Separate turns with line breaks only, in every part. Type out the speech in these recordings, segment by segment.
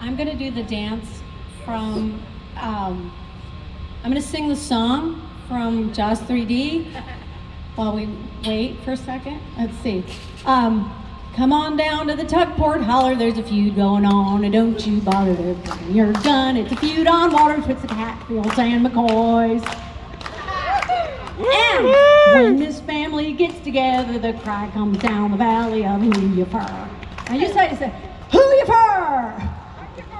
I'm gonna do the dance from, I'm gonna sing the song from Jaws 3D while we wait for a second. Let's see. Come on down to the tugport holler, there's a feud going on, and don't you bother to bring your gun. It's a feud on water, Twits the Hatfields and McCoys. And when this family gets together, the cry comes down the valley of who you fur. And you say, who you fur?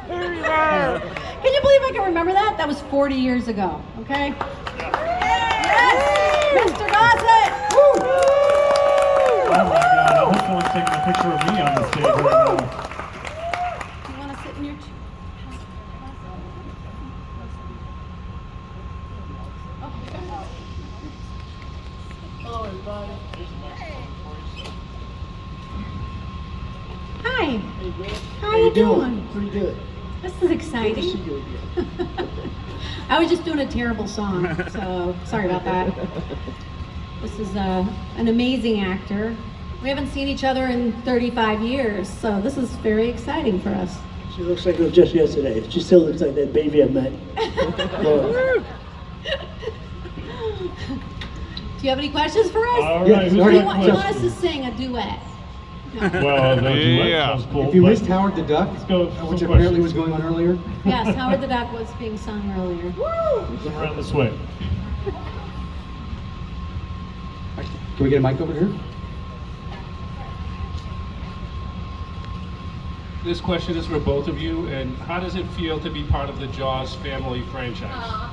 Can you believe I can remember that? That was 40 years ago, okay? Yes! Mr. Gossett! Woo!
Oh my God, I hope someone's taking a picture of me on the stage right now.
Do you want to sit in your chair?
Hello, everybody.
Hi.
Hey, good.
How you doing?
Pretty good.
This is
Good to
exciting.
see you again.
I was just doing a terrible song, so sorry about that. This is an amazing actor. We haven't seen each other in 35 years, so this is very exciting for us.
She looks like it was just yesterday. She still looks like that baby I met. Laura.
Do you have any questions for us?
All
Yeah,
right, who's
sorry.
You
got
want us
questions?
to sing a duet?
Well, no duet sounds cool.
If you
but
missed Howard the Duck,
let's go with
which
some
apparently
questions.
was going on earlier,
Yes, Howard the Duck was being sung earlier.
Come around this way.
can we get a mic over here?
This question is for both of you, and how does it feel to be part of the Jaws family franchise?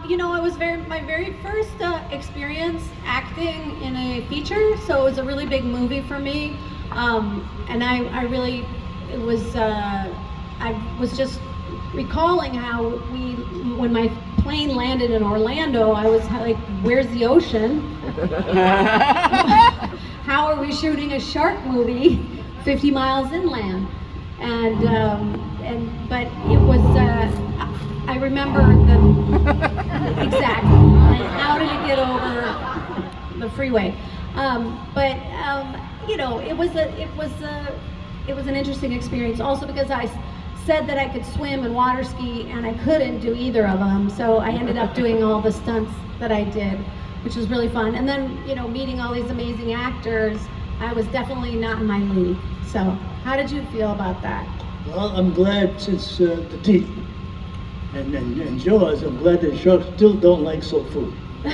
You know, it was my very first experience acting in a feature, so it was a really big movie for me. And I really, I was just recalling how when my plane landed in Orlando, I was like, where's the ocean? How are we shooting a shark movie 50 miles inland? But it was, I remember exactly, like, how did it get over the freeway? You know, it was an interesting experience. Also because I said that I could swim and water ski, and I couldn't do either of them. So I ended up doing all the stunts that I did, which was really fun. And then, you know, meeting all these amazing actors, I was definitely not in my league. So how did you feel about that?
Well, I'm glad since the teeth and Jaws, I'm glad that sharks still don't like soul food. They're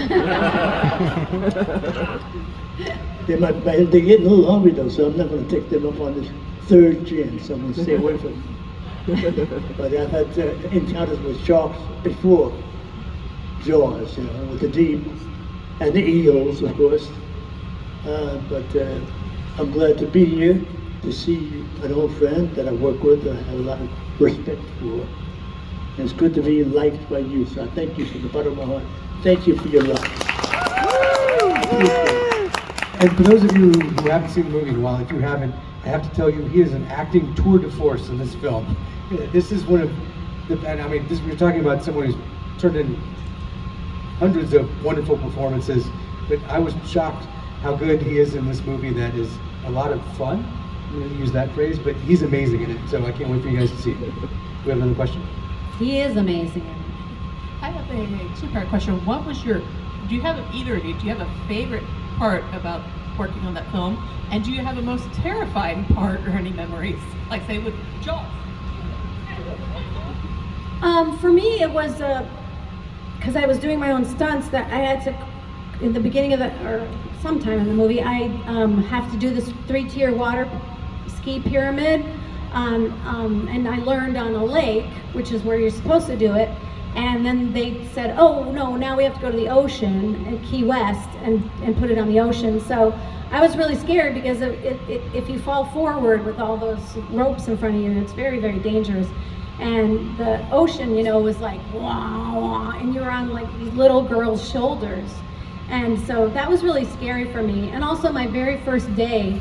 getting a little hungry though, so I'm not going to take them up on this third chance. I'm going to stay away from them. But I've had encounters with sharks before Jaws, you know, with the deep and the eels, of course. I'm glad to be here to see an old friend that I work with, that I have a lot of respect for. And it's good to be liked by you, so I thank you from the bottom of my heart. Thank you for your love.
And for those of you who haven't seen the movie in a while, if you haven't, I have to tell you, he is an acting tour de force in this film. This is one of the, and I mean, we're talking about someone who's turned in hundreds of wonderful performances, but I was shocked how good he is in this movie. That is a lot of fun, I'm going to use that phrase, but he's amazing in it, so I can't wait for you guys to see it. Do we have another question?
He is amazing.
I have a two-part question. What was do you have either of you, do you have a favorite part about working on that film? And do you have a most terrifying part or any memories, like say with Jaws?
For me, it was because I was doing my own stunts that I had to, in the beginning of or sometime in the movie, I have to do this 3-tier water ski pyramid, and I learned on a lake, which is where you're supposed to do it. And then they said, oh no, now we have to go to the ocean at Key West and put it on the ocean. So I was really scared because if you fall forward with all those ropes in front of you, it's very, very dangerous. And the ocean, you know, was like, wah, wah, and you're on like these little girls' shoulders. And so that was really scary for me. And also my very first day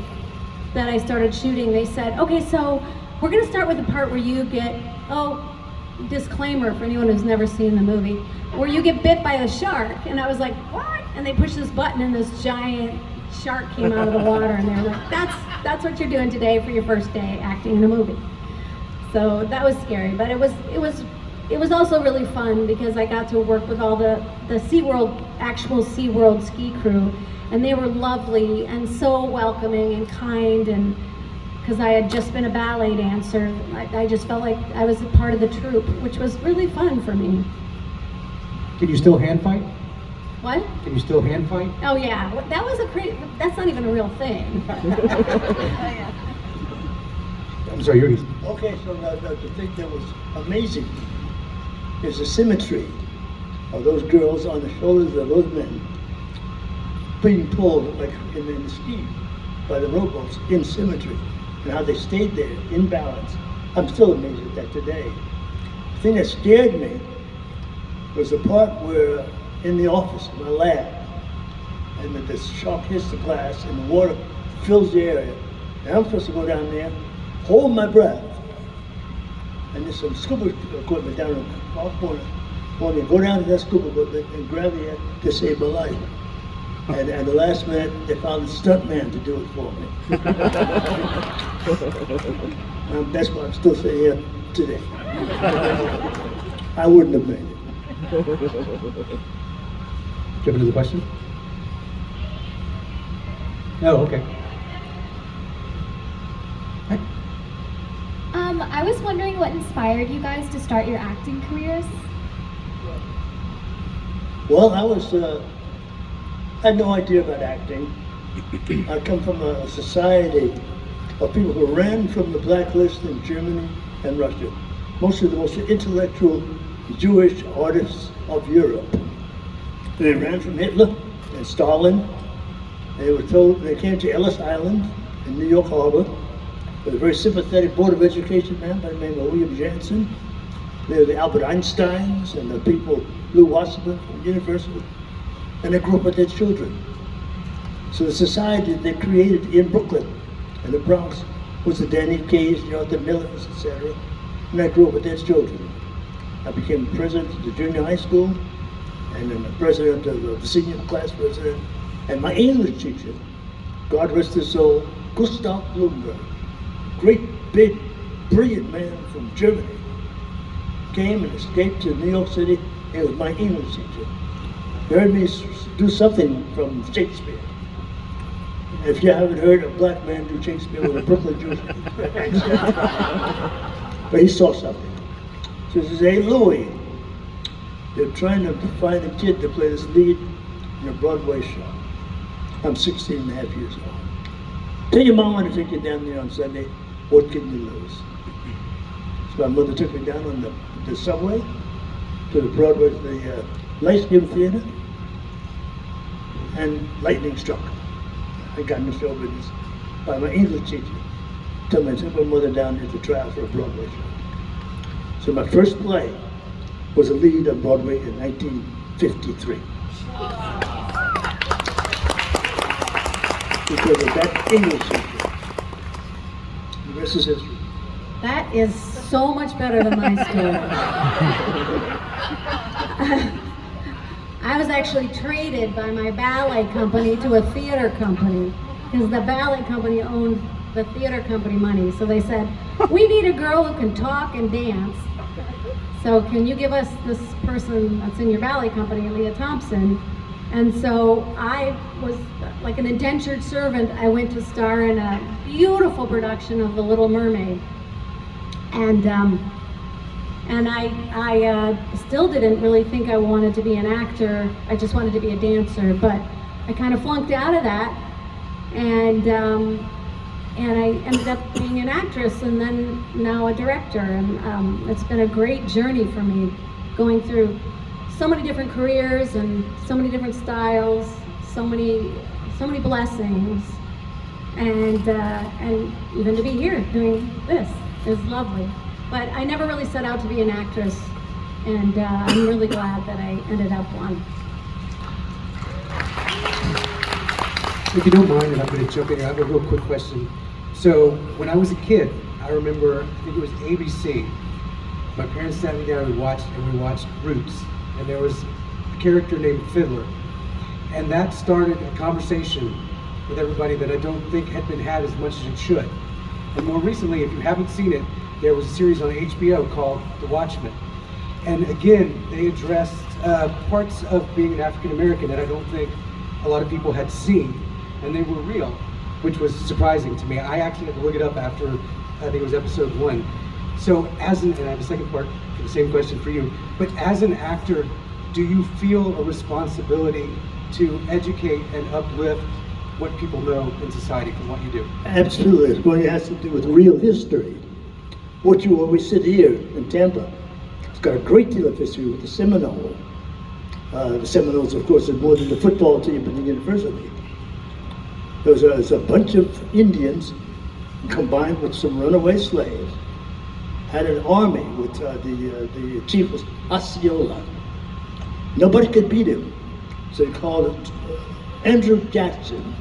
that I started shooting, they said, okay, so we're gonna start with the part where you get, disclaimer for anyone who's never seen the movie, where you get bit by a shark. And I was like, what? And they push this button and this giant shark came out of the water, and they were like, that's what you're doing today for your first day acting in a movie. So that was scary, but it was also really fun because I got to work with all the actual SeaWorld ski crew, and they were lovely and so welcoming and kind, and because I had just been a ballet dancer, I just felt like I was a part of the troupe, which was really fun for me.
Can you still hand fight?
What?
Can you still hand fight?
Oh yeah, that was that's not even a real thing.
I'm sorry, you're...
Okay, so the thing that was amazing is the symmetry of those girls on the shoulders of those men being pulled like in the ski by the rowboats in symmetry, and how they stayed there in balance. I'm still amazed at that today. The thing that scared me was the part where in the office, in my lab, and the shark hits the glass and the water fills the area, and I'm supposed to go down there, hold my breath, and there's some scuba equipment down in the far corner. I want to go down to that scuba equipment and grab the air to save my life. And at the last minute, they found a stunt man to do it for me. That's why I'm still sitting here today. I wouldn't have made it.
Do you have another question? No, okay. Hi.
I was wondering what inspired you guys to start your acting careers?
Well, I had no idea about acting. I come from a society of people who ran from the blacklist in Germany and Russia. Most of the most intellectual Jewish artists of Europe. They ran from Hitler and Stalin. They were told they came to Ellis Island in New York Harbor with a very sympathetic Board of Education man by the name of William Jansen. They were the Albert Einsteins and the people, Lou Wasserman from the university. And they grew up with their children. So the society they created in Brooklyn and the Bronx was the Danny Kays, the Millers, etc. And I grew up with their children. I became president of the junior high school, and then the president of the senior class president, and my English teacher, God rest his soul, Gustav Bloomberg, great, big, brilliant man from Germany, came and escaped to New York City. He was my English teacher. He heard me do something from Shakespeare. If you haven't heard a black man do Shakespeare with a Brooklyn Jewish accent, but he saw something. So he says, "Hey Louie, they're trying to find a kid to play this lead in a Broadway show." I'm 16 and a half years old. Tell your mom I want to take you down there on Sunday. What can you lose? So my mother took me down on the subway to the Broadway, the Lyceum Theater, and lightning struck. I got in the show business by my English teacher. Took my mother down there to try out for a Broadway show. So my first play was a lead on Broadway in 1953. Because of that English teacher. The rest is history.
That is so much better than my story. I was actually traded by my ballet company to a theater company because the ballet company owned the theater company money. So they said, "We need a girl who can talk and dance. So can you give us this person that's in your ballet company, Lea Thompson?" And so I was like an indentured servant. I went to star in a beautiful production of The Little Mermaid. And I still didn't really think I wanted to be an actor. I just wanted to be a dancer, but I kind of flunked out of that, and I ended up being an actress, and then now a director. And it's been a great journey for me, going through so many different careers and so many different styles, so many blessings, and even to be here doing this is lovely. But I never really set out to be an actress, and I'm really glad that I ended up one.
If you don't mind, and I'm going to jump in here, I have a real quick question. So, when I was a kid, I remember, I think it was ABC. My parents sat me down and we watched Roots, and there was a character named Fiddler, and that started a conversation with everybody that I don't think had been had as much as it should. And more recently, if you haven't seen it, there was a series on HBO called The Watchmen. And again, they addressed parts of being an African American that I don't think a lot of people had seen, and they were real, which was surprising to me. I actually had to look it up after, I think it was episode 1. So and I have a second part for the same question for you, but as an actor, do you feel a responsibility to educate and uplift what people know in society from what you do?
Absolutely. It has to do with real history. When we sit here in Tampa, it's got a great deal of history with the Seminoles. The Seminoles, of course, are more than the football team in the university. There was a bunch of Indians combined with some runaway slaves, had an army with the chief was Osceola. Nobody could beat him. So they called it Andrew Jackson,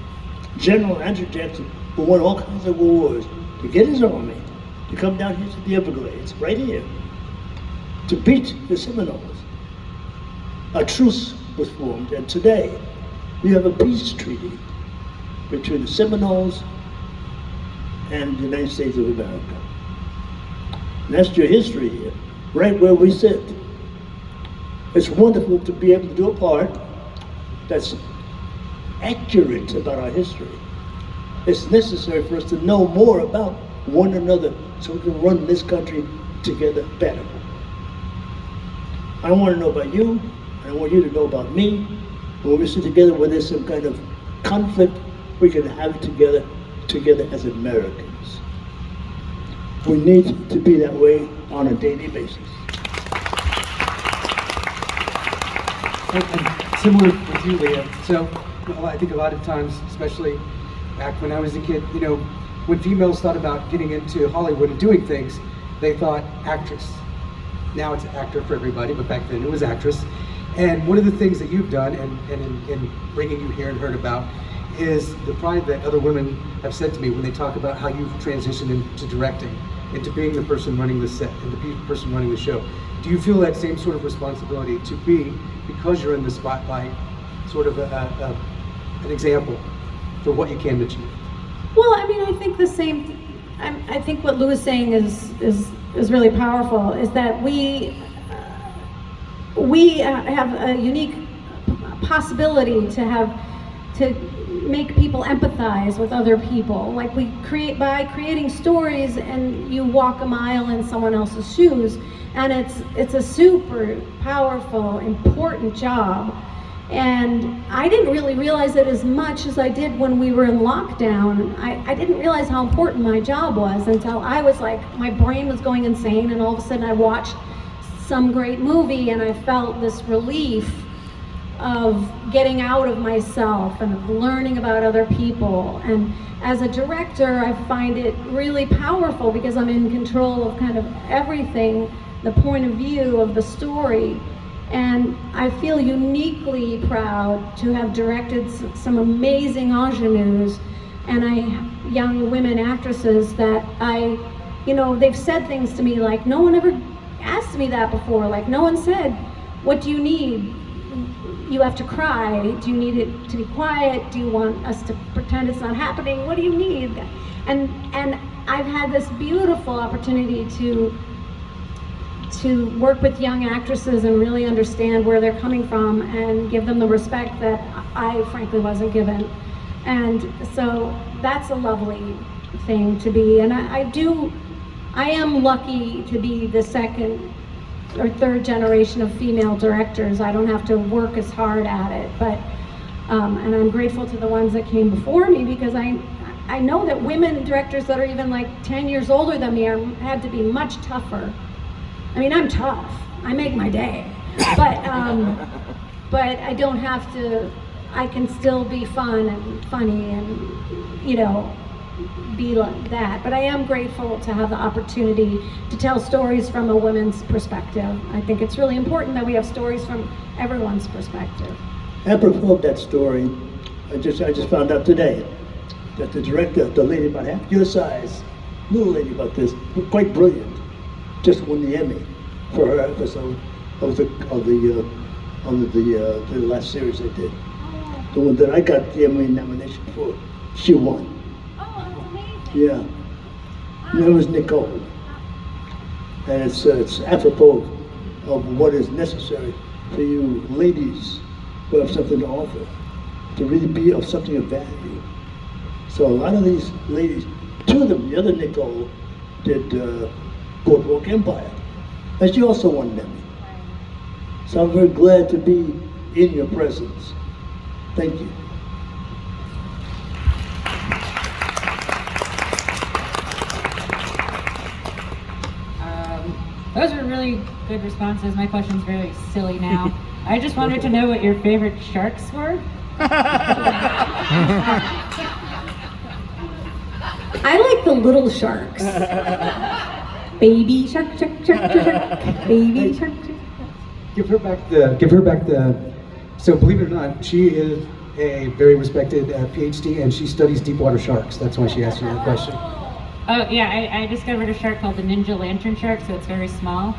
General Andrew Jackson, who won all kinds of wars, to get his army to come down here to the Everglades, right here, to beat the Seminoles. A truce was formed, and today we have a peace treaty between the Seminoles and the United States of America. And that's your history here, right where we sit. It's wonderful to be able to do a part that's accurate about our history. It's necessary for us to know more about one another so we can run this country together better. I want to know about you, and I want you to know about me. When we sit together, when there's some kind of conflict, we can have it together as Americans. We need to be that way on a daily basis.
And similar with you, Lea. So I think a lot of times, especially back when I was a kid, when females thought about getting into Hollywood and doing things, they thought actress. Now it's actor for everybody, but back then it was actress. And one of the things that you've done, and in bringing you here and heard about, is the pride that other women have said to me when they talk about how you've transitioned into directing, into being the person running the set, and the person running the show. Do you feel that same sort of responsibility to be, because you're in the spotlight, sort of an example for what you can achieve?
Well, I mean, I think the same. I think what Lou is saying is really powerful. Is that we have a unique possibility to make people empathize with other people. Like we create by creating stories, and you walk a mile in someone else's shoes, and it's a super powerful, important job. And I didn't really realize it as much as I did when we were in lockdown. I didn't realize how important my job was until I was like, my brain was going insane, and all of a sudden I watched some great movie and I felt this relief of getting out of myself and of learning about other people. And as a director, I find it really powerful because I'm in control of kind of everything, the point of view of the story. And I feel uniquely proud to have directed some amazing ingenues and young women actresses that they've said things to me like, no one ever asked me that before. Like, no one said, what do you need? You have to cry? Do you need it to be quiet? Do you want us to pretend it's not happening? What do you need? And I've had this beautiful opportunity to work with young actresses and really understand where they're coming from and give them the respect that I frankly wasn't given. And so that's a lovely thing to be. And I am lucky to be the second or third generation of female directors. I don't have to work as hard at it, but and I'm grateful to the ones that came before me, because I know that women directors that are even like 10 years older than me had to be much tougher. I mean, I'm tough. I make my day, but I don't have to. I can still be fun and funny and be like that. But I am grateful to have the opportunity to tell stories from a woman's perspective. I think it's really important that we have stories from everyone's perspective.
Apropos of that story, I just found out today that the director, the lady about half your size, little lady about this, quite brilliant, just won the Emmy for her episode of the last series I did. The one that I got the Emmy nomination for. she won.
Oh, that's amazing.
Yeah. Her name was Nicole. And it's apropos of what is necessary for you ladies who have something to offer, to really be of something of value. So a lot of these ladies, two of them, the other Nicole, did Boardwalk Empire. And she also won an Emmy. So I'm very glad to be in your presence. Thank you.
Those were really good responses. My question's very silly now. I just wanted to know what your favorite sharks were.
I like the little sharks. Baby shark, shark, shark, shark, baby shark, shark.
Give her back the. So believe it or not, she is a very respected PhD, and she studies deep water sharks. That's why she asked you the question.
Oh yeah, I discovered a shark called the Ninja Lantern shark, so it's very small.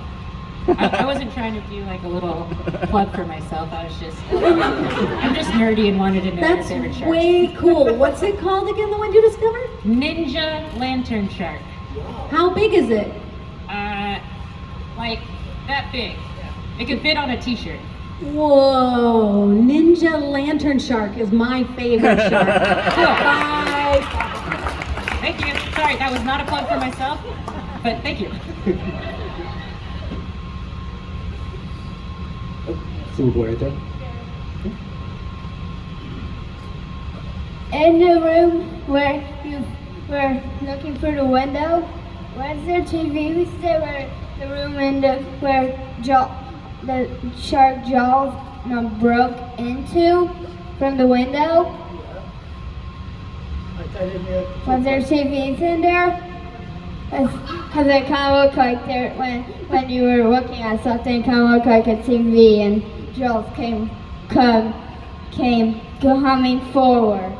I wasn't trying to do like a little plug for myself. I'm just nerdy and wanted to know your
That's
favorite sharks.
way cool. What's it called again, the one you discovered?
Ninja Lantern shark.
How big is it?
Like that big. It could fit on a t-shirt.
Whoa, Ninja Lantern Shark is my favorite shark. Bye.
Thank you. Sorry, that was not a plug for myself, but thank you.
Little boy right there.
In the room where you were looking through the window, was there TVs? There were the room where the shark jaws broke into from the window. Was there TVs in there? Because it kind of looked like there when you were looking at something, it kind of looked like a TV, and jaws came coming forward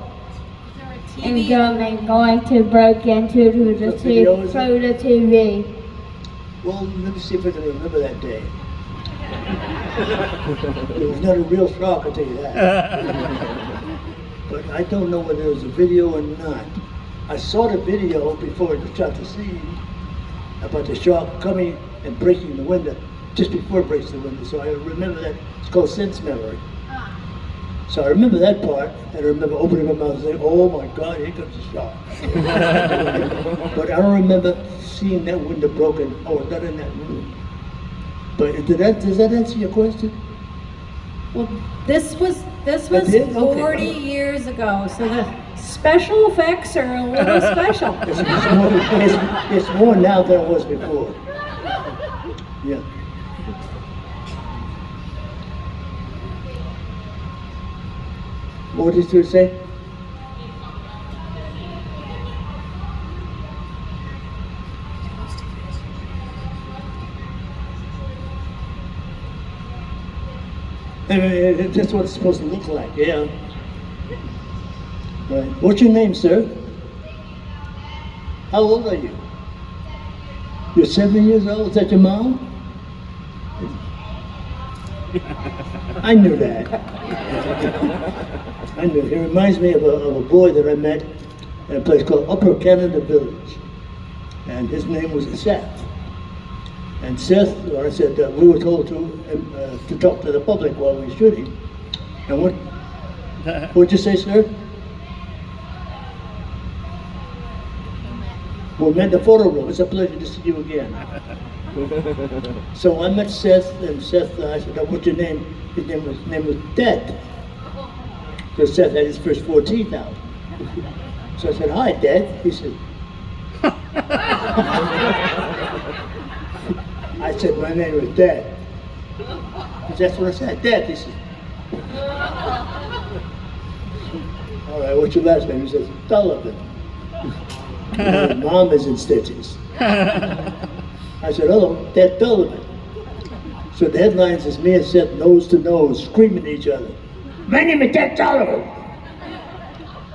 and going to break into the TV.
Well, let me see if I can remember that day. It was not a real shark, I'll tell you that. But I don't know whether it was a video or not. I saw the video before it shot the scene about the shark coming and breaking the window, just before it breaks the window. So I remember that. It's called sense memory. So I remember that part, and I remember opening my mouth and saying, "Oh my God, here comes the shark." But I don't remember seeing that window broken. I was not in that room. But does that answer your question?
Well, this was
It did? Okay.
40 years ago, so the special effects are a little special.
It's more now than it was before. Yeah. What did you say? That's what it's supposed to look like, yeah. Right. What's your name, sir? How old are you? You're 7 years old? Is that your mom? I knew that. I knew. It reminds me of a boy that I met in a place called Upper Canada Village. And his name was Seth. And Seth, or I said, we were told to talk to the public while we were shooting. And what'd you say, sir? We met in the photo room. It's a pleasure to see you again. So I met Seth, and Seth, I said, what's your name? His name was Dad. So Seth had his first 4 teeth out. So I said, hi, Dad. He said, I said, my name is Dad. That's what I said, Dad. He said, all right, what's your last name? He says, Sullivan. Mom is in stitches. I said, hello, Dad Sullivan. So the headlines is me and Seth nose to nose, screaming at each other. My name is Dad Sullivan.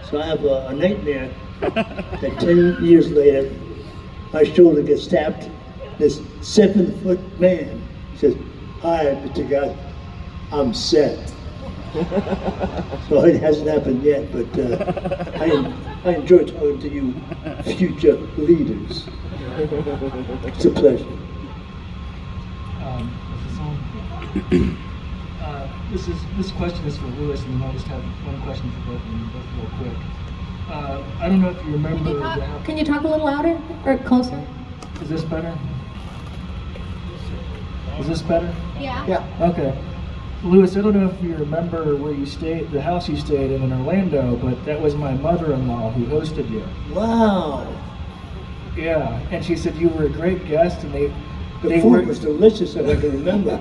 So I have a nightmare that 10 years later, my shoulder gets tapped. This 7-foot man says, hi, Mr. God, I'm Seth. So it hasn't happened yet, but I enjoy talking to you future leaders. It's a pleasure.
This question is for Louis, and then I'll just have one question for both of you, both real quick. I don't know if you remember.
Can you talk a little louder or closer?
Is this better? Is this better?
Yeah.
Yeah.
Okay. Louis, I don't know if you remember where you stayed, the house you stayed in Orlando, but that was my mother-in-law who hosted you.
Wow.
Yeah, and she said you were a great guest, and
The
they
food
were.
was delicious, if I can remember.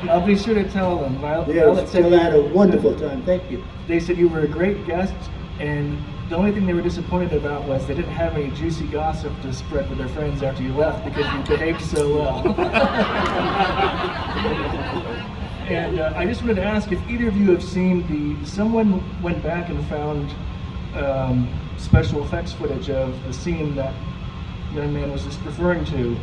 I'll be sure to tell them.
Yeah, still had a wonderful time. Thank you.
They said you were a great guest, and the only thing they were disappointed about was they didn't have any juicy gossip to spread with their friends after you left because you behaved so well. And I just wanted to ask if either of you have seen someone went back and found special effects footage of the scene that young man was just referring to.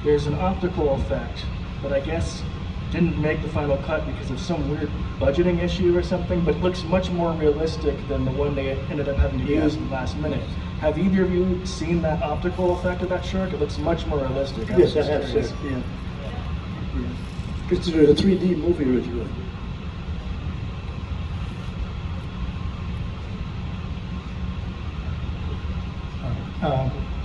There's an optical effect that I guess didn't make the final cut because of some weird budgeting issue or something, but looks much more realistic than the one they ended up having to use in the last minute. Have either of you seen that optical effect of that shark? It looks much more realistic.
Yes, I have, sir. Yeah. Because it was a 3D movie originally.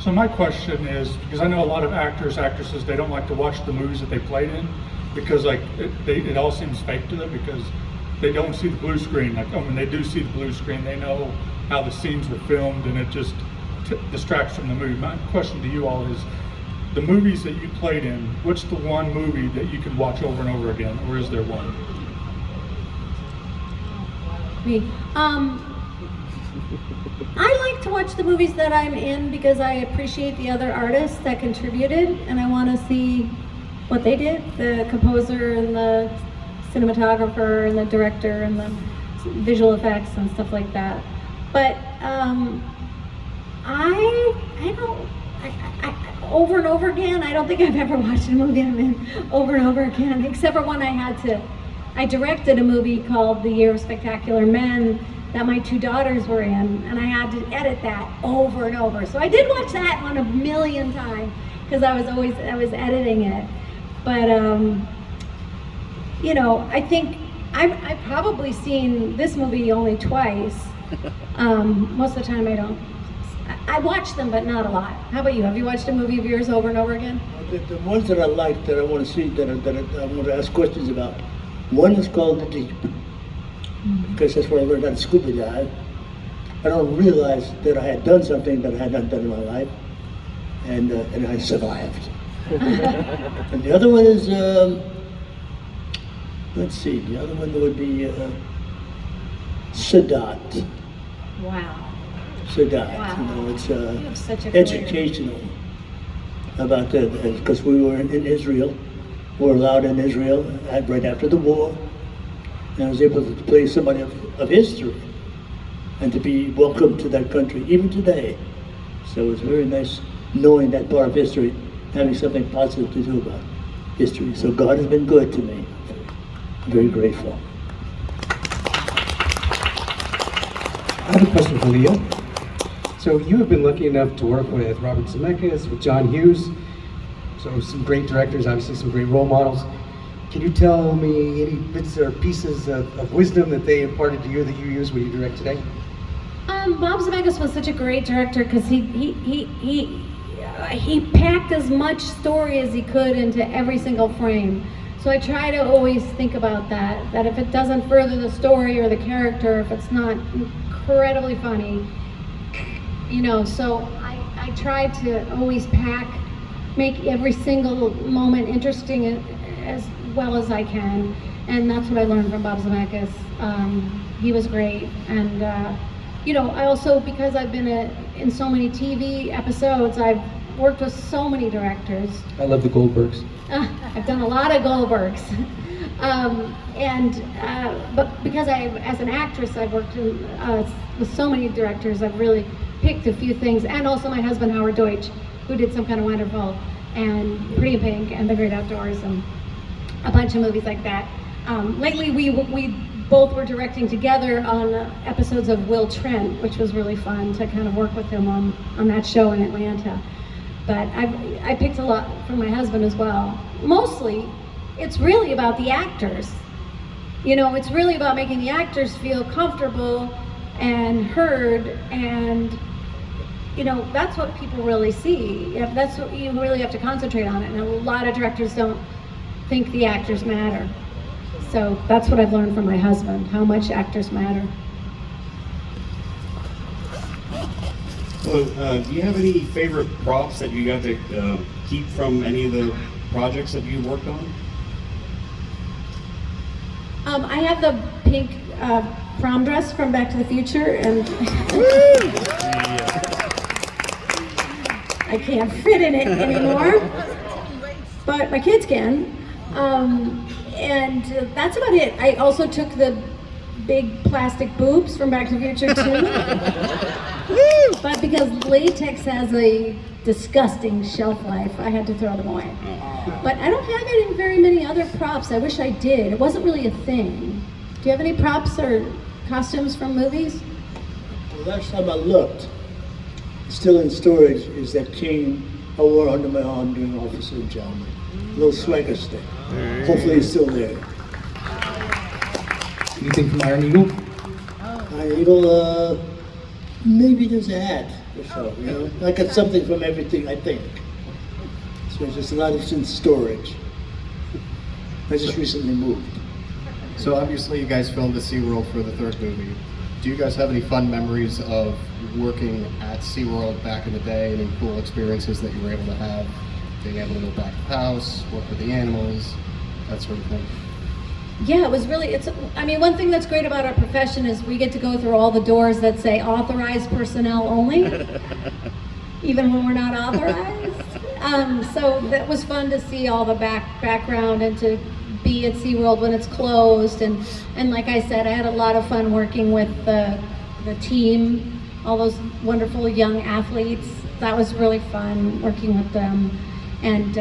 So my question is, because I know a lot of actors, actresses, they don't like to watch the movies that they played in because like it all seems fake to them because they don't see the blue screen. Like when they do see the blue screen, they know how the scenes were filmed, and it just distracts from the movie. My question to you all is, the movies that you played in, what's the one movie that you could watch over and over again, or is there one?
Me. I like to watch the movies that I'm in because I appreciate the other artists that contributed, and I want to see what they did, the composer and the cinematographer and the director and the visual effects and stuff like that. But over and over again, I don't think I've ever watched a movie I'm in over and over again, except for one I directed a movie called The Year of Spectacular Men that my two daughters were in, and I had to edit that over and over. So I did watch that one 1,000,000 times because I was editing it. But you know, I think I've probably seen this movie only twice. Most of the time I don't. I watch them, but not a lot. How about you? Have you watched a movie of yours over and over again?
The ones that I like, that I want to see, that I want to ask questions about. One is called The Deep, because that's where I learned how to scuba dive. I don't realize that I had done something that I had not done in my life, and I survived. And the other one is, let's see, the other one would be Sadat.
Wow.
Sadat,
Wow.
you know, it's
You have such a career.
educational about that, because we were in Israel, we were allowed in Israel right after the war, and I was able to play somebody of history and to be welcomed to that country, even today. So it was very nice knowing that part of history, having something positive to do about history. So God has been good to me. I'm very grateful.
I have a question for Lea. So you have been lucky enough to work with Robert Zemeckis, with John Hughes, so some great directors, obviously some great role models. Can you tell me any bits or pieces of wisdom that they imparted to you that you use when you direct today?
Bob Zemeckis was such a great director because he packed as much story as he could into every single frame. So I try to always think about that if it doesn't further the story or the character, if it's not incredibly funny, you know, so I try to always make every single moment interesting as well as I can, and that's what I learned from Bob Zemeckis. He was great, and you know, I also, because I've been in so many TV episodes, I've worked with so many directors.
I love the Goldbergs.
I've done a lot of Goldbergs. But because as an actress, I've worked with so many directors, I've really picked a few things. And also my husband, Howard Deutsch, who did Some Kind of Wonderful, and Pretty in Pink, and The Great Outdoors, and a bunch of movies like that. Lately, we both were directing together on episodes of Will Trent, which was really fun to kind of work with him on that show in Atlanta. But I picked a lot from my husband as well. Mostly, it's really about the actors. You know, it's really about making the actors feel comfortable and heard, and you know, that's what people really see. That's what you really have to concentrate on it. And a lot of directors don't think the actors matter. So that's what I've learned from my husband, how much actors matter.
So, do you have any favorite props that you got to keep from any of the projects that you worked on?
I have the pink prom dress from Back to the Future, and I can't fit in it anymore, but my kids can. And that's about it. I also took the big plastic boobs from Back to the Future too. But because latex has a disgusting shelf life, I had to throw them away. But I don't have any very many other props. I wish I did. It wasn't really a thing. Do you have any props or costumes from movies?
The last time I looked, still in storage, is that cane I wore under my arm during Officer and Gentleman. Little swagger stick. Hopefully it's still there.
Anything from Iron Eagle?
Iron Eagle, maybe there's a hat or so, you know? I got something from everything, I think. So there's just a lot of it's in storage. I just recently moved.
So obviously you guys filmed at SeaWorld for the third movie. Do you guys have any fun memories of working at SeaWorld back in the day? Any cool experiences that you were able to have? Being able to go back to the house, work with the animals, that sort of thing?
Yeah, it was really, I mean, one thing that's great about our profession is we get to go through all the doors that say authorized personnel only, even when we're not authorized. So that was fun to see all the background and to be at SeaWorld when it's closed. And like I said, I had a lot of fun working with the team, all those wonderful young athletes. That was really fun working with them. And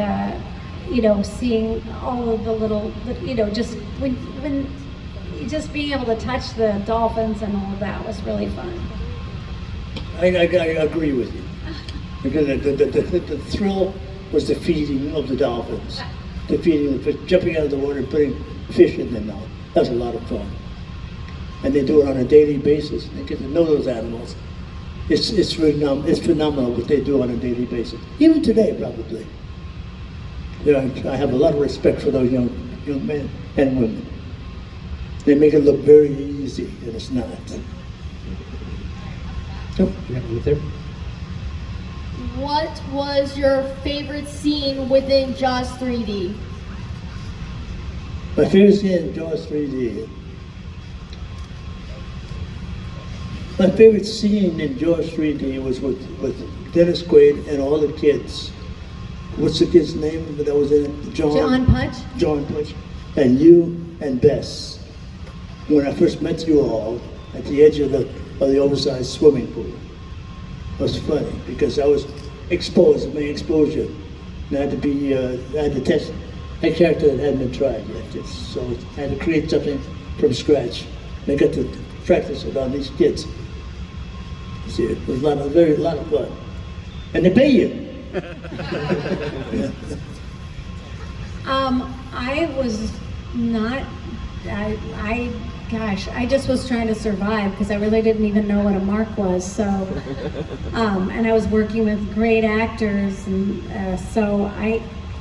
you know, seeing all of the little, you know, just when just being able to touch the dolphins and all of that was really fun.
I agree with you. Because the thrill was the feeding of the dolphins. The feeding, the fish, jumping out of the water and putting fish in their mouth. That was a lot of fun. And they do it on a daily basis. They get to know those animals. It's phenomenal what they do on a daily basis. Even today, probably. I have a lot of respect for those young men and women. They make it look very easy, and it's not.
Oh, yeah, right there.
What was your favorite scene within Jaws 3D?
My favorite scene in Jaws 3D. My favorite scene in Jaws 3D was with Dennis Quaid and all the kids. What's the kid's name that was in it?
John Putch?
John Putch. And you and Bess. When I first met you all at the edge of the oversized swimming pool. It was funny because I was exposed, my exposure. And I had to test a character that hadn't been tried yet. So I had to create something from scratch. And I got to practice it on these kids. See, it was a lot of fun. And they pay you.
I was not, gosh, I just was trying to survive because I really didn't even know what a mark was. So, and I was working with great actors, and so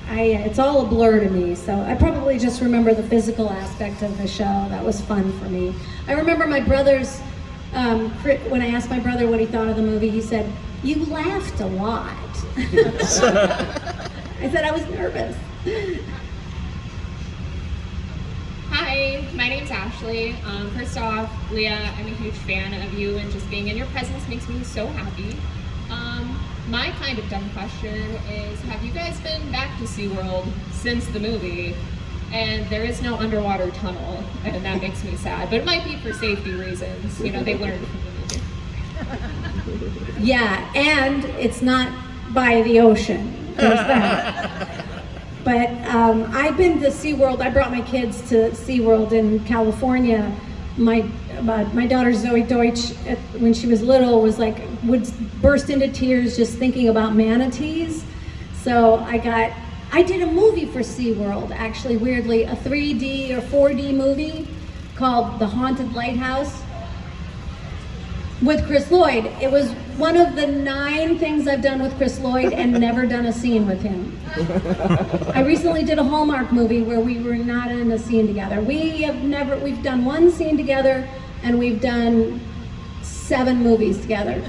it's all a blur to me. So I probably just remember the physical aspect of the show. That was fun for me. I remember my brother's, when I asked my brother what he thought of the movie, he said, "You laughed a lot." I said I was nervous.
Hi, my name's Ashley. First off, Leah, I'm a huge fan of you, and just being in your presence makes me so happy. My kind of dumb question is, have you guys been back to SeaWorld since the movie? And there is no underwater tunnel, and that makes me sad. But it might be for safety reasons. You know, they learned from the movie.
Yeah, and it's not by the ocean. There's that. But I've been to SeaWorld. I brought my kids to SeaWorld in California my daughter Zoe Deutsch, when she was little, would burst into tears just thinking about manatees. So I did a movie for SeaWorld, actually, weirdly, a 3D or 4D movie called The Haunted Lighthouse with Chris Lloyd. It was one of the 9 things I've done with Chris Lloyd and never done a scene with him. I recently did a Hallmark movie where we were not in a scene together. We've done 1 scene together, and we've done 7 movies together,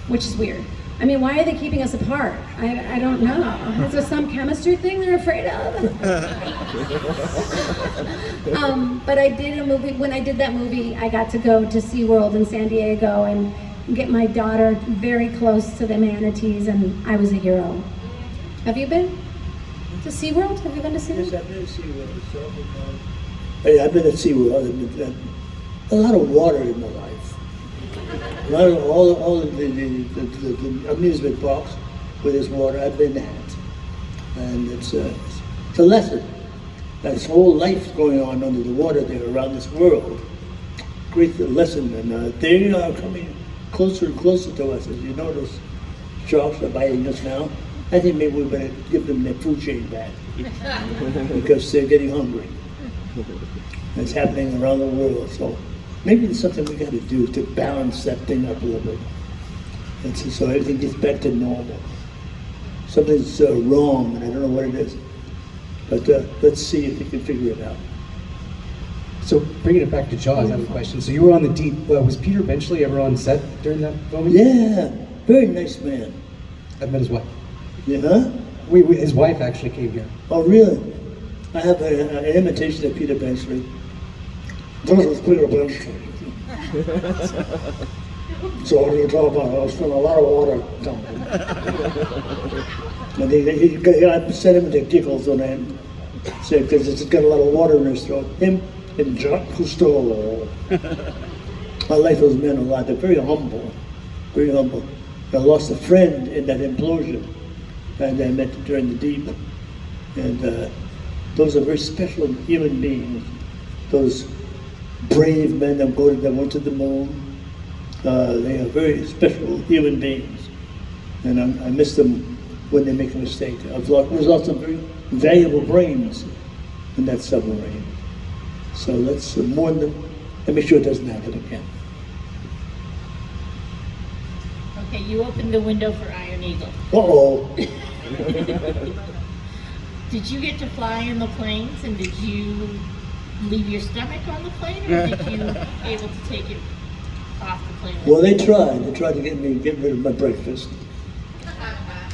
which is weird. I mean, why are they keeping us apart? I don't know. Is there some chemistry thing they're afraid of? But I did a movie. When I did that movie, I got to go to SeaWorld in San Diego and get my daughter very close to the manatees, and I was a hero. Have you been to SeaWorld? Have you been to SeaWorld?
Yes, I've been to SeaWorld. Hey, I've been at SeaWorld. A lot of water in my life. A lot of all of the amusement parks where there's water, I've been at. And it's a lesson. There's whole life going on under the water there around this world. Great lesson, and they are coming closer and closer to us. As you notice, sharks are biting us now. I think maybe we better give them their food chain back because they're getting hungry. It's happening around the world, so maybe there's something we got to do to balance that thing up a little bit, and so everything gets back to normal. Something's wrong, and I don't know what it is, but let's see if we can figure it out.
So bringing it back to Jaws, I have a question. So you were on the deep. Was Peter Benchley ever on set during that moment?
Yeah, very nice man.
I've met his wife.
Yeah, huh?
His wife actually came here.
Oh, really? I have an imitation of Peter Benchley. This is Peter Benchley. So what do you talk about? I was feeling a lot of water coming. And I sent him the giggles on that, because it's got a lot of water in his throat. Him and Jacques Cousteau. I like those men a lot. They're very humble, very humble. I lost a friend in that implosion, and I met during the deep. And those are very special human beings. Those brave men that went to the moon. They are very special human beings, and I miss them when they make a mistake. We've lost some very valuable brains in that submarine. So let's mourn them and make sure it doesn't happen again.
Okay, you opened the window for Iron Eagle.
Uh-oh.
Did you get to fly in the planes, and did you leave your stomach on the plane, or did you able to take it off the plane?
Well, they tried to get rid of my breakfast.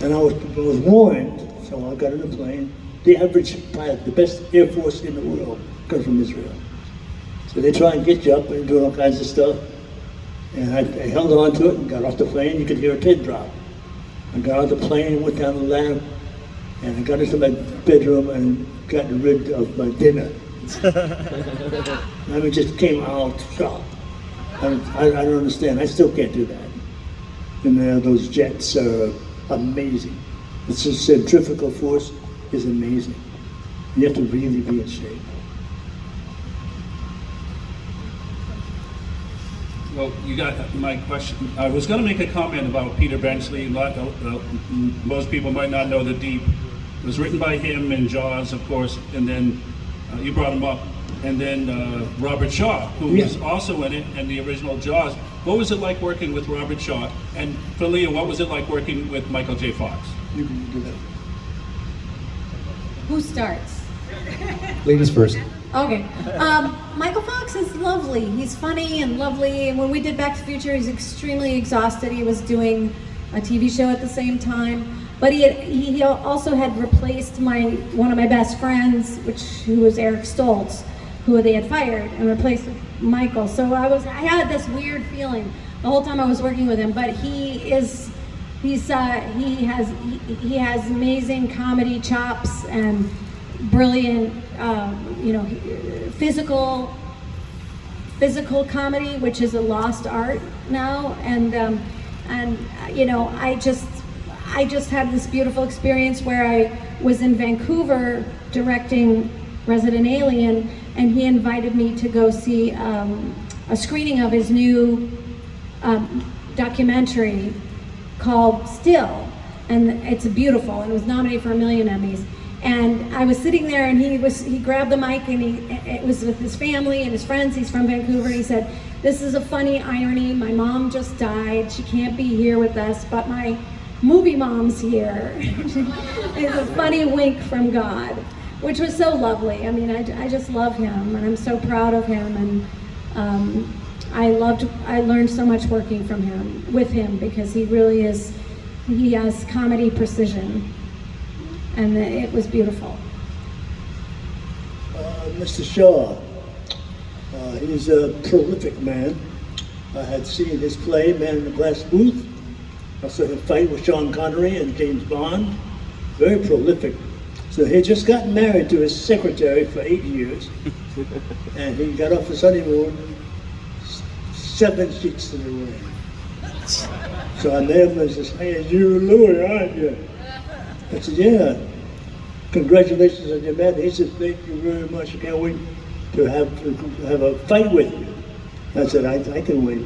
And I was warned, so I got in the plane. The average pilot, the best Air Force in the world, comes from Israel. So they try and get you up and doing all kinds of stuff. And I held on to it and got off the plane. You could hear a pin drop. I got off the plane and went down the ladder, and I got into my bedroom and got rid of my dinner. I mean, just came out shocked. I don't understand. I still can't do that. And those jets are amazing. The centrifugal force is amazing. You have to really be in shape.
Well, you got my question. I was going to make a comment about Peter Benchley. Most people might not know The Deep. It was written by him and Jaws, of course, and then you brought him up. And then Robert Shaw, who was also in it, and the original Jaws. What was it like working with Robert Shaw? And for Lea, what was it like working with Michael J. Fox?
You can do that.
Who starts?
Ladies first.
Okay. Michael Fox is lovely. He's funny and lovely. And when we did Back to the Future, he's extremely exhausted. He was doing a TV show at the same time. But he also had replaced one of my best friends, who was Eric Stoltz, who they had fired, and replaced with Michael. So I had this weird feeling the whole time I was working with him. But he has amazing comedy chops and brilliant, physical comedy, which is a lost art now. And I just had this beautiful experience where I was in Vancouver directing Resident Alien, and he invited me to go see a screening of his new documentary called Still, and it's beautiful, and it was nominated for 1 million Emmys. And I was sitting there, and he grabbed the mic, and it was with his family and his friends. He's from Vancouver, and he said, "This is a funny irony. My mom just died. She can't be here with us, but my movie mom's here." It's a funny wink from God, which was so lovely. I mean, I just love him, and I'm so proud of him, and I learned so much working with him, because he really is, he has comedy precision, and it was beautiful.
Mr. Shaw, he's a prolific man. I had seen his play, Man in the Glass Booth. I saw him fight with Sean Connery and James Bond. Very prolific. So he had just gotten married to his secretary for 8 years, and he got off his honeymoon 7 sheets in the rain. So I met him and says, "Hey, you're Louis, aren't you?" I said, "Yeah. Congratulations on your marriage." He said, "Thank you very much. I can't wait to have a fight with you." I said, I can wait.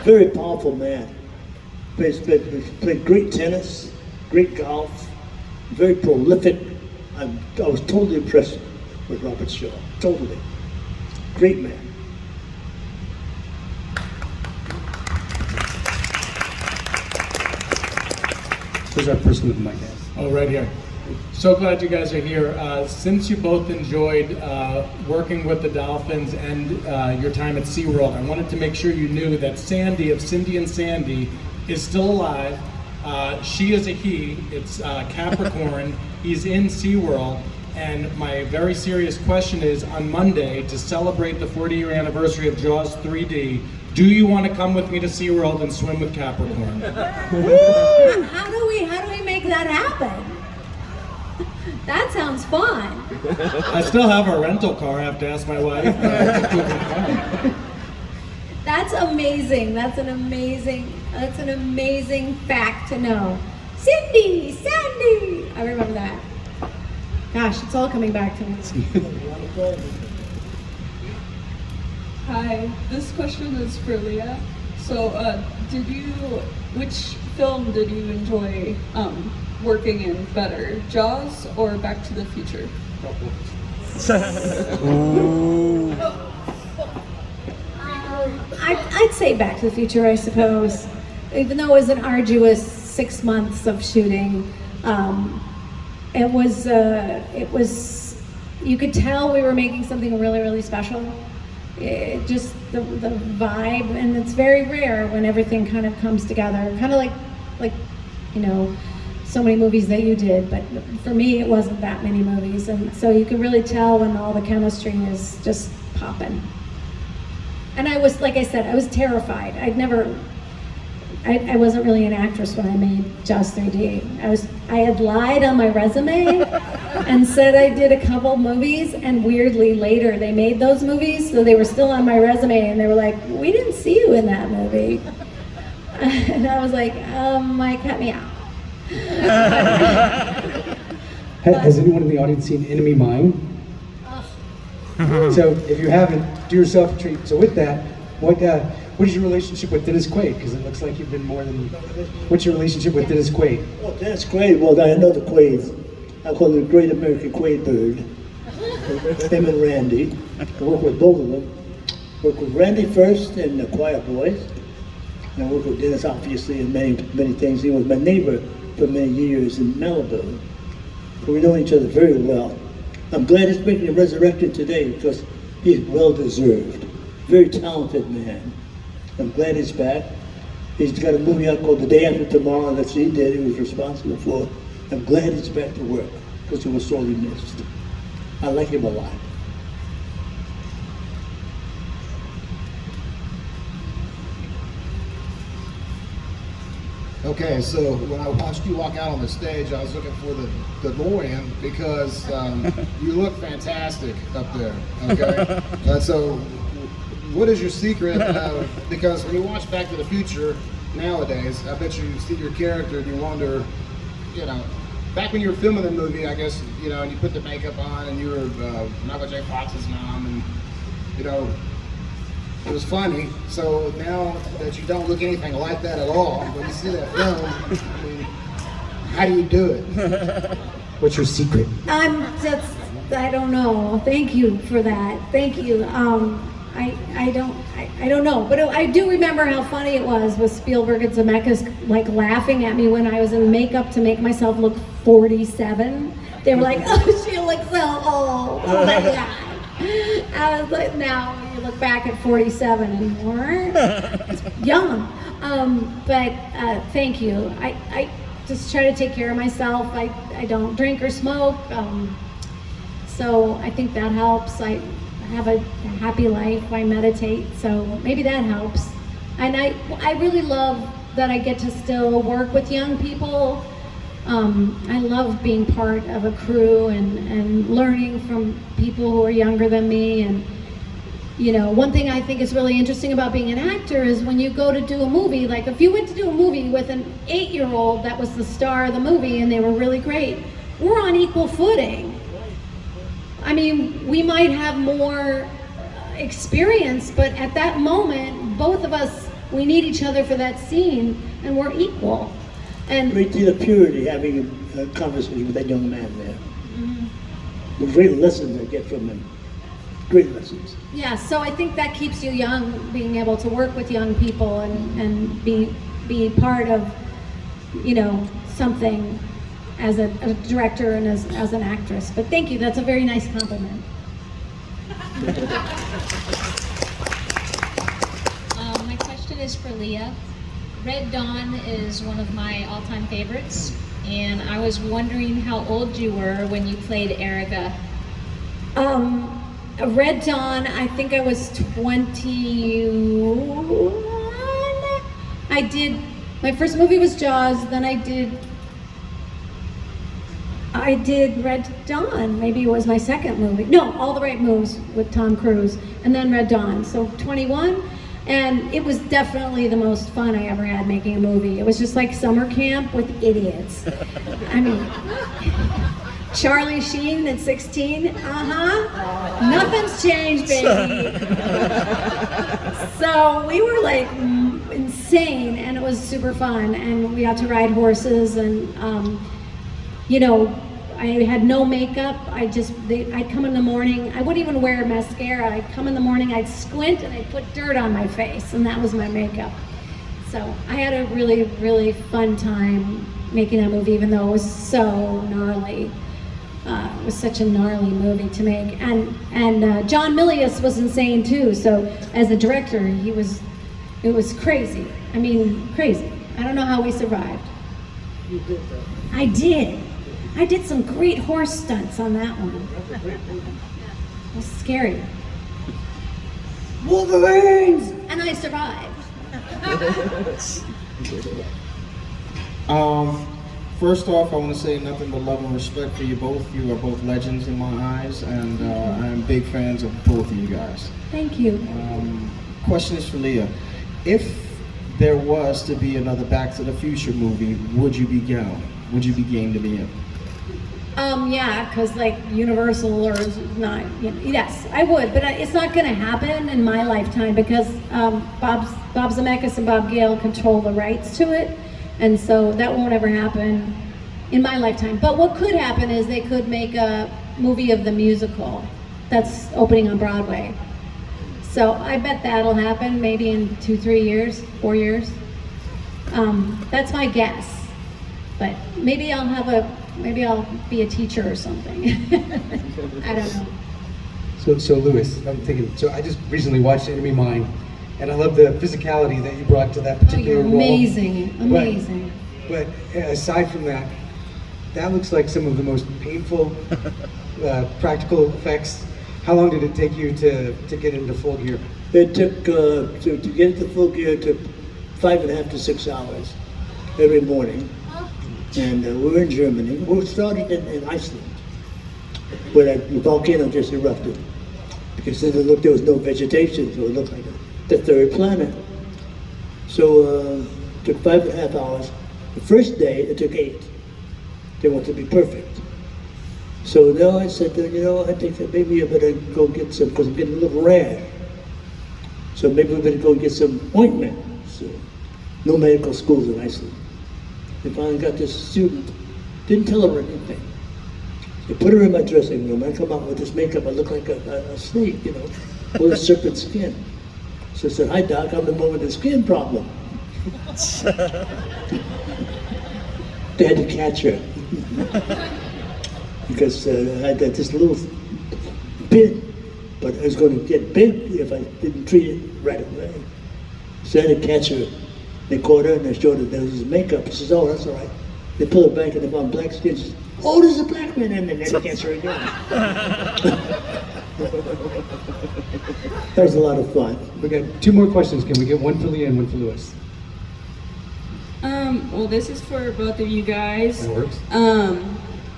Very powerful man. Played great tennis, great golf, very prolific. I was totally impressed with Robert Shaw. Totally. Great man.
Who's our person with the mic?
Oh, right here. So glad you guys are here. Since you both enjoyed working with the dolphins and your time at SeaWorld, I wanted to make sure you knew that Sandy of Cindy and Sandy is still alive. She is a he. It's Capricorn. He's in SeaWorld. And my very serious question is, on Monday, to celebrate the 40-year anniversary of Jaws 3D, do you want to come with me to SeaWorld and swim with Capricorn?
How do we make that happen? That sounds fun.
I still have a rental car. I have to ask my wife.
That's amazing. That's an amazing fact to know. Cindy, Sandy. I remember that. Gosh, it's all coming back to me.
Hi, this question is for Leah. So, which film did you enjoy working in better, Jaws or Back to the Future?
I'd say Back to the Future, I suppose. Even though it was an arduous 6 months of shooting, it was, you could tell we were making something really, really special. Just the vibe, and it's very rare when everything kind of comes together, kind of like you know, so many movies that you did, but for me it wasn't that many movies, and so you can really tell when all the chemistry is just popping. And I was, like I said, I was terrified. I wasn't really an actress when I made Jaws 3D. I had lied on my resume and said I did a couple movies, and weirdly later they made those movies, so they were still on my resume, and they were like, "We didn't see you in that movie." And I was like, cut me out.
Has anyone in the audience seen Enemy Mine? So if you haven't, do yourself a treat. So with that, what is your relationship with Dennis Quaid? Because it looks like you've been more than... What's your relationship with Dennis Quaid?
Oh, Dennis Quaid, well, I know the Quaids. I call it the Great American Quaid Bird. Him and Randy. I work with both of them. Work with Randy first in The Quiet Boys. And I work with Dennis, obviously, in many, many things. He was my neighbor for many years in Malibu. We know each other very well. I'm glad he's making a resurrection today because he's well-deserved. Very talented man. I'm glad he's back. He's got a movie out called The Day After Tomorrow that he did, he was responsible for. I'm glad he's back to work because he was sorely missed. I like him a lot.
Okay, so when I watched you walk out on the stage, I was looking for the DeLorean because you look fantastic up there. Okay, so what is your secret? Because when you watch Back to the Future nowadays, I bet you see your character and you wonder, you know,
back when you were filming the movie, I guess, you know, and you put the makeup on and you were Michael J. Fox's mom, and, you know, it was funny. So now that you don't look anything like that at all, when you see that film, I mean, how do you do it?
What's your secret?
I don't know. Thank you for that. Thank you. I don't know, but I do remember how funny it was with Spielberg and Zemeckis like laughing at me when I was in makeup to make myself look 47. They were like, "Oh, she looks so old." Oh my god! I was like, now you look back at 47 and more, it's young. But thank you. I just try to take care of myself. I don't drink or smoke. So I think that helps. I have a happy life. I meditate, so maybe that helps. And I really love that I get to still work with young people. I love being part of a crew and learning from people who are younger than me. And you know, one thing I think is really interesting about being an actor is when you go to do a movie, like if you went to do a movie with an 8-year-old that was the star of the movie and they were really great, we're on equal footing. I mean, we might have more experience, but at that moment, both of us, we need each other for that scene, and we're equal. And
great deal of purity having a conversation with that young man there. The great lessons I get from him. Great lessons.
yeah, so I think that keeps you young, being able to work with young people and be part of, you know, something as a director and as an actress. But thank you, that's a very nice compliment.
My question is for Lea. Red Dawn is one of my all-time favorites, and I was wondering how old you were when you played Erica.
Red Dawn, I think I was 21. My first movie was Jaws, then I did Red Dawn. Maybe it was my second movie. No, All the Right Moves with Tom Cruise, and then Red Dawn. So 21, and it was definitely the most fun I ever had making a movie. It was just like summer camp with idiots. I mean, Charlie Sheen at 16, nothing's changed, baby. So we were like insane, and it was super fun, and we got to ride horses, and you know, I had no makeup. I'd come in the morning, I wouldn't even wear mascara. I'd come in the morning, I'd squint, and I'd put dirt on my face, and that was my makeup. So I had a really, really fun time making that movie, even though it was so gnarly. It was such a gnarly movie to make. And John Milius was insane too, so as a director, it was crazy. I mean, crazy. I don't know how we survived.
You did that.
I did. I did some great horse stunts on that one. It was scary. Wolverines! And I survived.
First off, I want to say nothing but love and respect for you both. You are both legends in my eyes, and I'm big fans of both of you guys.
Thank you.
Question is for Lea. If there was to be another Back to the Future movie, would you be down? Would you be game to be in?
Yeah, because like Universal or not, you know, yes, I would, but it's not going to happen in my lifetime because Bob Zemeckis and Bob Gale control the rights to it, and so that won't ever happen in my lifetime. But what could happen is they could make a movie of the musical that's opening on Broadway. So I bet that'll happen maybe in 2, 3 years, 4 years. That's my guess. But maybe I'll be a teacher or something. I don't know.
So Lewis, I'm thinking, so I just recently watched Enemy Mine, and I love the physicality that you brought to that particular role.
Amazing, amazing.
But aside from that, that looks like some of the most painful practical effects. How long did it take you to get into full gear?
It took, to get into full gear, it took 5.5 to 6 hours every morning. And we were in Germany. We started in Iceland, where the volcano just erupted. Because then there was no vegetation, so it looked like the third planet. So it took 5.5 hours. The first day, it took 8. They want to be perfect. So now I said, I think that maybe I better go get some, because I'm getting a little rash. So maybe we better go get some ointment. So, no medical schools in Iceland. They finally got this student, didn't tell her anything. They put her in my dressing room. I come out with this makeup. I look like a snake, with a serpent skin. So I said, "Hi, Doc. I'm the one with the skin problem." They had to catch her because I had this little bit, but it was going to get big if I didn't treat it right away. So I had to catch her. They caught her and they showed her there was this makeup. She says, "Oh, that's all right." They pull her back and they found black skin. She says, "Oh, there's a black man in there." They had to catch her again. That was a lot of fun.
We got 2 more questions. Can we get one for Leah and one for Louis?
Well, this is for both of you guys.
That works.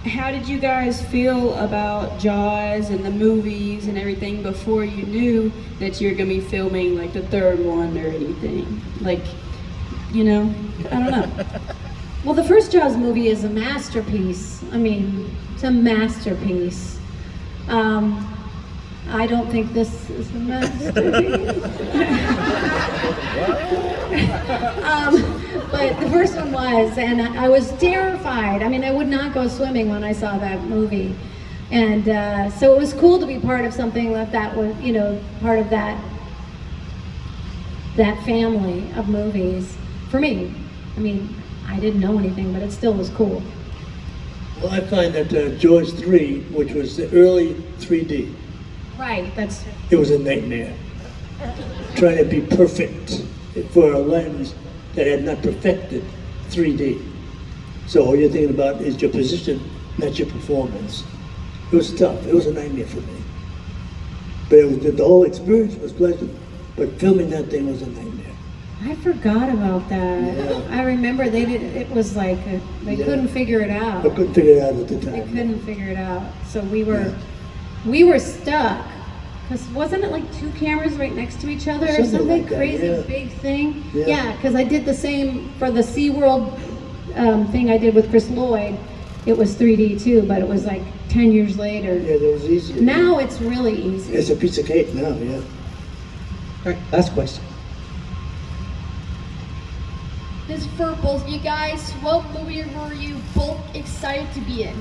How did you guys feel about Jaws and the movies and everything before you knew that you're gonna be filming like the 3rd one or anything? Like, I don't know.
Well, the first Jaws movie is a masterpiece. I mean, it's a masterpiece. I don't think this is a masterpiece. But the first one was, and I was terrified. I mean, I would not go swimming when I saw that movie. And so it was cool to be part of something that was, part of that family of movies. For me, I mean, I didn't know anything, but it still was cool.
Well, I find that Jaws 3, which was the early 3D,
Right,
it was a nightmare. Trying to be perfect for a lens that had not perfected 3D. So all you're thinking about is your position, not your performance. It was tough. It was a nightmare for me. But it was, the whole experience was pleasant, but filming that thing was a nightmare.
I forgot about that.
Yeah.
I remember it was like, they couldn't figure it out.
I couldn't figure it out at the
They
time.
couldn't figure it out. So we were stuck. Because wasn't it like 2 cameras right next to each other or
Something
something
like that,
crazy
yeah.
big thing?
Yeah.
Yeah, because I did the same for the SeaWorld thing I did with Chris Lloyd. It was 3D too, but it was like 10 years later.
Yeah, that was easy.
Now it's really easy.
It's a piece of cake now, yeah.
All right, last question.
This is for both of you guys. What movie were you both excited to be in?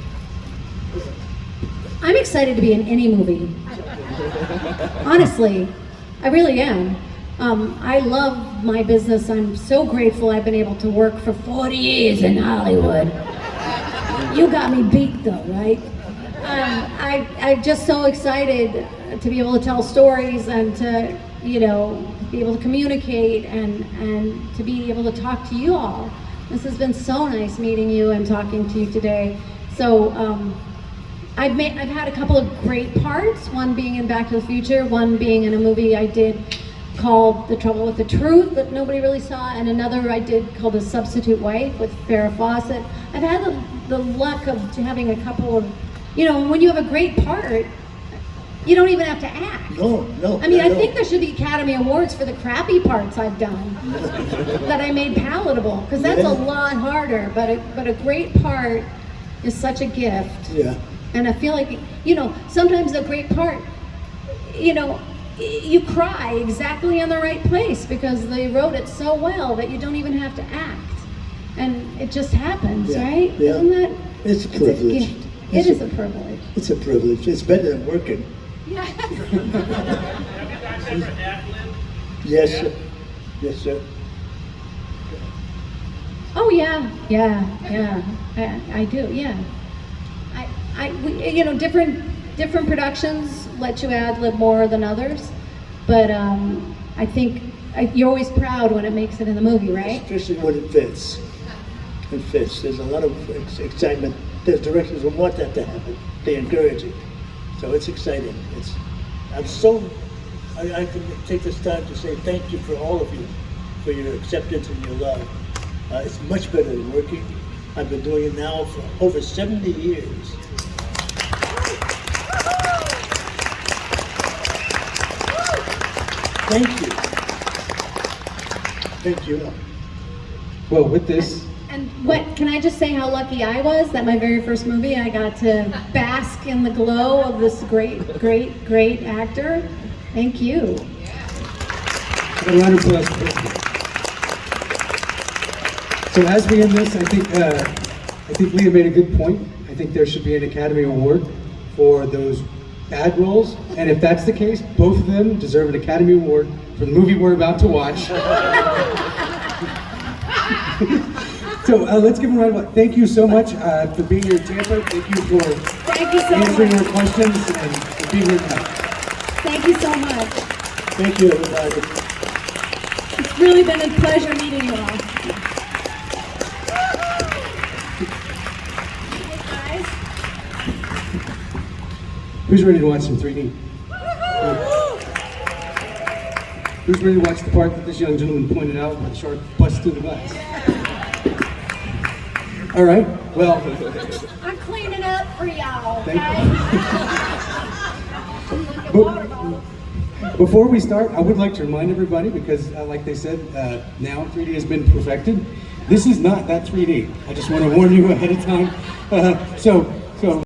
I'm excited to be in any movie. Honestly, I really am. I love my business. I'm so grateful I've been able to work for 40 years in Hollywood. You got me beat though, right? I'm just so excited to be able to tell stories and to, be able to communicate and to be able to talk to you all. This has been so nice meeting you and talking to you today. So I've had a couple of great parts, one being in Back to the Future, one being in a movie I did called The Trouble with the Truth that nobody really saw, and another I did called A Substitute Wife with Farrah Fawcett. I've had the luck of having a couple of, when you have a great part, you don't even have to act.
No.
I mean, I think there should be Academy Awards for the crappy parts I've done that I made palatable, because that's a lot harder, but a great part is such a gift.
Yeah.
And I feel like, sometimes a great part, you cry exactly in the right place because they wrote it so well that you don't even have to act. And it just happens, right?
Yeah.
Isn't that?
It's a privilege.
It's a gift. It is a privilege.
It's a privilege. It's better than working.
Yeah.
Have you guys ever ad-libbed?
Yes, sir. Yes, sir.
Oh yeah. I do. Yeah. Different productions let you ad lib more than others, but I think you're always proud when it makes it in the movie, right?
Especially when it fits. It fits. There's a lot of excitement. There's directors who want that to happen. They encourage it. So it's exciting. I can take this time to say thank you for all of you, for your acceptance and your love. It's much better than working. I've been doing it now for over 70 years. Thank you. Thank you.
Well, with this,
And what can I just say how lucky I was that my very first movie I got to bask in the glow of this great actor. Thank you.
A round of applause for Kristen. So as we end this, I think Lea made a good point. I think there should be an Academy Award for those bad roles, and if that's the case, both of them deserve an Academy Award for the movie we're about to watch. So let's give them a round of applause. Thank you so much for being here in Tampa. Thank you for answering our questions and for being here tonight.
Thank you so much.
Thank you, everybody.
It's really been a pleasure meeting you all. Hey guys.
Who's ready to watch some 3D? Who's ready to watch the part that this young gentleman pointed out where the shark busts through the glass? All right, well.
I'm cleaning up for y'all,
Thank
okay?
Before we start, I would like to remind everybody, because like they said, now 3D has been perfected. This is not that 3D. I just want to warn you ahead of time. So